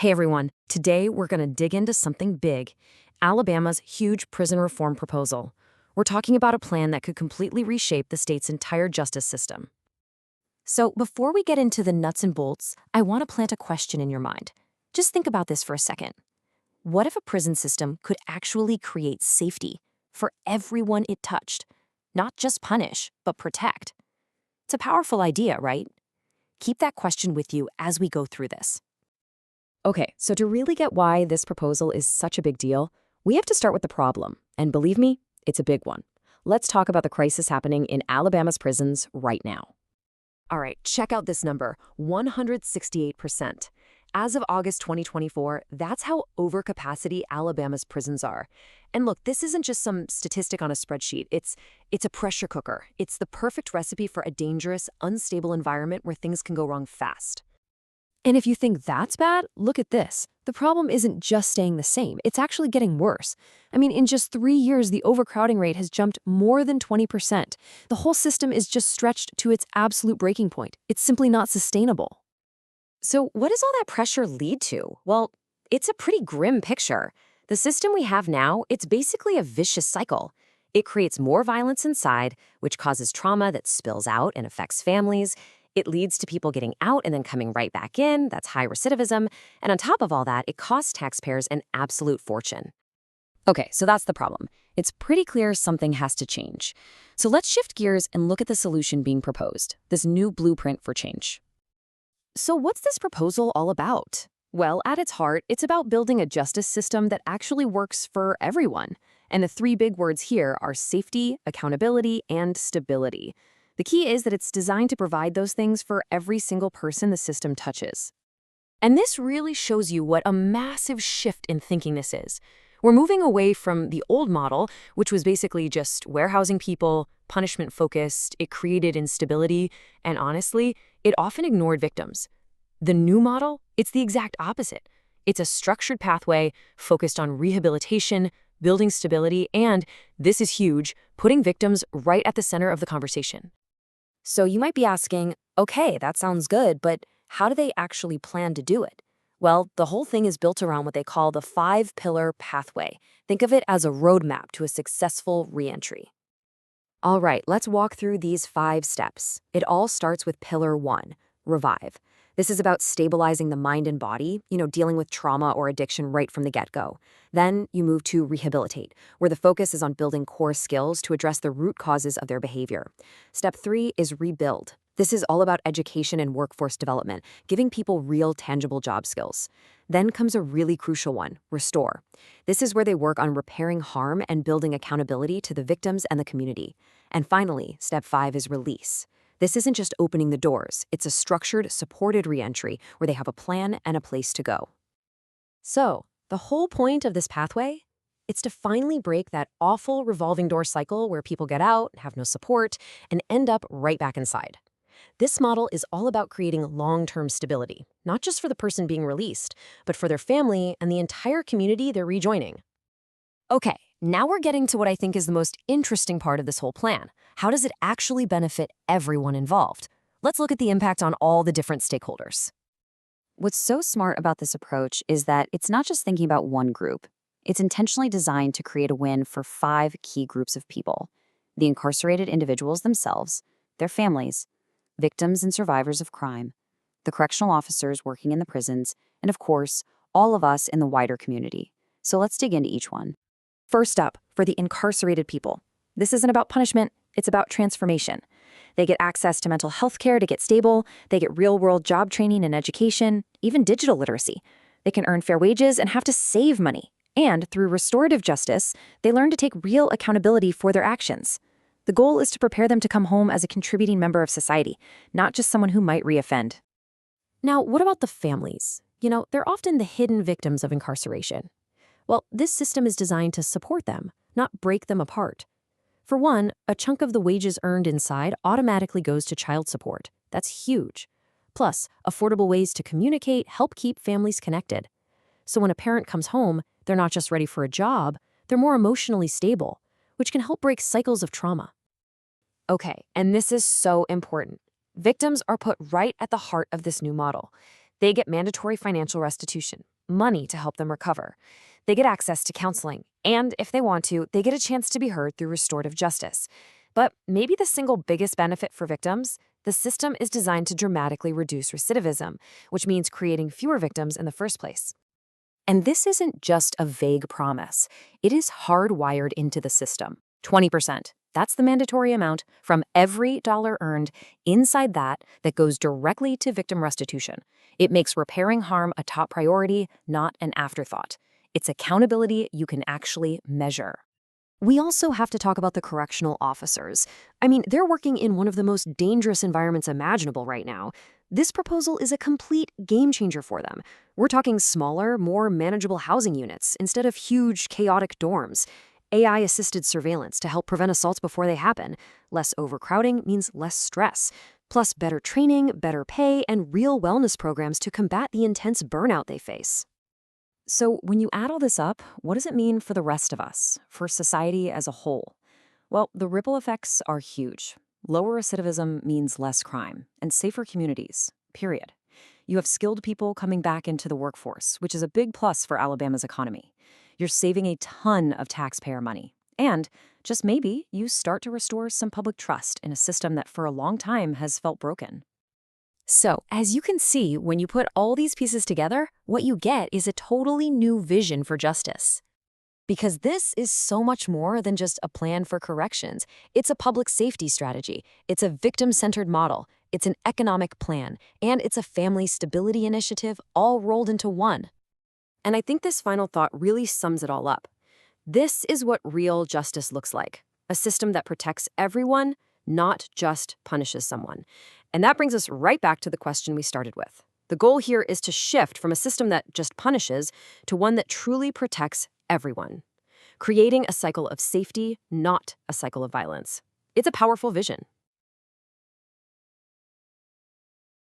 Hey everyone, today we're going to dig into something big, Alabama's huge prison reform proposal. We're talking about a plan that could completely reshape the state's entire justice system. So before we get into the nuts and bolts, I want to plant a question in your mind. Just think about this for a second. What if a prison system could actually create safety for everyone it touched? Not just punish, but protect. It's a powerful idea, right? Keep that question with you as we go through this. Okay, so to really get why this proposal is such a big deal, we have to start with the problem. And believe me, it's a big one. Let's talk about the crisis happening in Alabama's prisons right now. All right, check out this number, 168%. As of August 2024, that's how overcapacity Alabama's prisons are. And look, this isn't just some statistic on a spreadsheet. It's a pressure cooker. It's the perfect recipe for a dangerous, unstable environment where things can go wrong fast. And if you think that's bad, look at this. The problem isn't just staying the same, it's actually getting worse. I mean, in just 3 years, the overcrowding rate has jumped more than 20%. The whole system is just stretched to its absolute breaking point. It's simply not sustainable. So what does all that pressure lead to? Well, it's a pretty grim picture. The system we have now, it's basically a vicious cycle. It creates more violence inside, which causes trauma that spills out and affects families. It leads to people getting out and then coming right back in. That's high recidivism. And on top of all that, it costs taxpayers an absolute fortune. Okay, so that's the problem. It's pretty clear something has to change. So let's shift gears and look at the solution being proposed, this new blueprint for change. So what's this proposal all about? Well, at its heart, it's about building a justice system that actually works for everyone. And the three big words here are safety, accountability, and stability. The key is that it's designed to provide those things for every single person the system touches. And this really shows you what a massive shift in thinking this is. We're moving away from the old model, which was basically just warehousing people, punishment-focused, it created instability, and honestly, it often ignored victims. The new model, it's the exact opposite. It's a structured pathway focused on rehabilitation, building stability, and, this is huge, putting victims right at the center of the conversation. So you might be asking, okay, that sounds good, but how do they actually plan to do it? Well, the whole thing is built around what they call the 5-pillar pathway. Think of it as a roadmap to a successful reentry. All right, let's walk through these 5 steps. It all starts with pillar 1, revive. This is about stabilizing the mind and body, dealing with trauma or addiction right from the get-go. Then you move to rehabilitate, where the focus is on building core skills to address the root causes of their behavior. Step 3 is rebuild. This is all about education and workforce development, giving people real, tangible job skills. Then comes a really crucial one, restore. This is where they work on repairing harm and building accountability to the victims and the community. And finally, step 5 is release. This isn't just opening the doors, it's a structured, supported reentry where they have a plan and a place to go. So, the whole point of this pathway? It's to finally break that awful revolving door cycle where people get out, have no support, and end up right back inside. This model is all about creating long-term stability, not just for the person being released, but for their family and the entire community they're rejoining. Okay, now we're getting to what I think is the most interesting part of this whole plan. How does it actually benefit everyone involved? Let's look at the impact on all the different stakeholders. What's so smart about this approach is that it's not just thinking about one group. It's intentionally designed to create a win for 5 key groups of people: the incarcerated individuals themselves, their families, victims and survivors of crime, the correctional officers working in the prisons, and of course, all of us in the wider community. So let's dig into each one. First up, for the incarcerated people. This isn't about punishment, it's about transformation. They get access to mental health care to get stable, they get real-world job training and education, even digital literacy. They can earn fair wages and have to save money. And through restorative justice, they learn to take real accountability for their actions. The goal is to prepare them to come home as a contributing member of society, not just someone who might reoffend. Now, what about the families? They're often the hidden victims of incarceration. Well, this system is designed to support them, not break them apart. For one, a chunk of the wages earned inside automatically goes to child support. That's huge. Plus, affordable ways to communicate help keep families connected. So when a parent comes home, they're not just ready for a job, they're more emotionally stable, which can help break cycles of trauma. Okay, and this is so important. Victims are put right at the heart of this new model. They get mandatory financial restitution, money to help them recover. They get access to counseling, and if they want to, they get a chance to be heard through restorative justice. But maybe the single biggest benefit for victims, the system is designed to dramatically reduce recidivism, which means creating fewer victims in the first place. And this isn't just a vague promise. It is hardwired into the system. 20%. That's the mandatory amount from every dollar earned inside that goes directly to victim restitution. It makes repairing harm a top priority, not an afterthought. It's accountability you can actually measure. We also have to talk about the correctional officers. I mean, they're working in one of the most dangerous environments imaginable right now. This proposal is a complete game changer for them. We're talking smaller, more manageable housing units instead of huge, chaotic dorms. AI-assisted surveillance to help prevent assaults before they happen. Less overcrowding means less stress. Plus better training, better pay, and real wellness programs to combat the intense burnout they face. So when you add all this up, what does it mean for the rest of us, for society as a whole? Well, the ripple effects are huge. Lower recidivism means less crime and safer communities, period. You have skilled people coming back into the workforce, which is a big plus for Alabama's economy. You're saving a ton of taxpayer money. And, just maybe, you start to restore some public trust in a system that for a long time has felt broken. So, as you can see, when you put all these pieces together, what you get is a totally new vision for justice. Because this is so much more than just a plan for corrections. It's a public safety strategy. It's a victim-centered model. It's an economic plan. And it's a family stability initiative all rolled into one. And I think this final thought really sums it all up. This is what real justice looks like. A system that protects everyone, not just punishes someone. And that brings us right back to the question we started with. The goal here is to shift from a system that just punishes to one that truly protects everyone, creating a cycle of safety, not a cycle of violence. It's a powerful vision.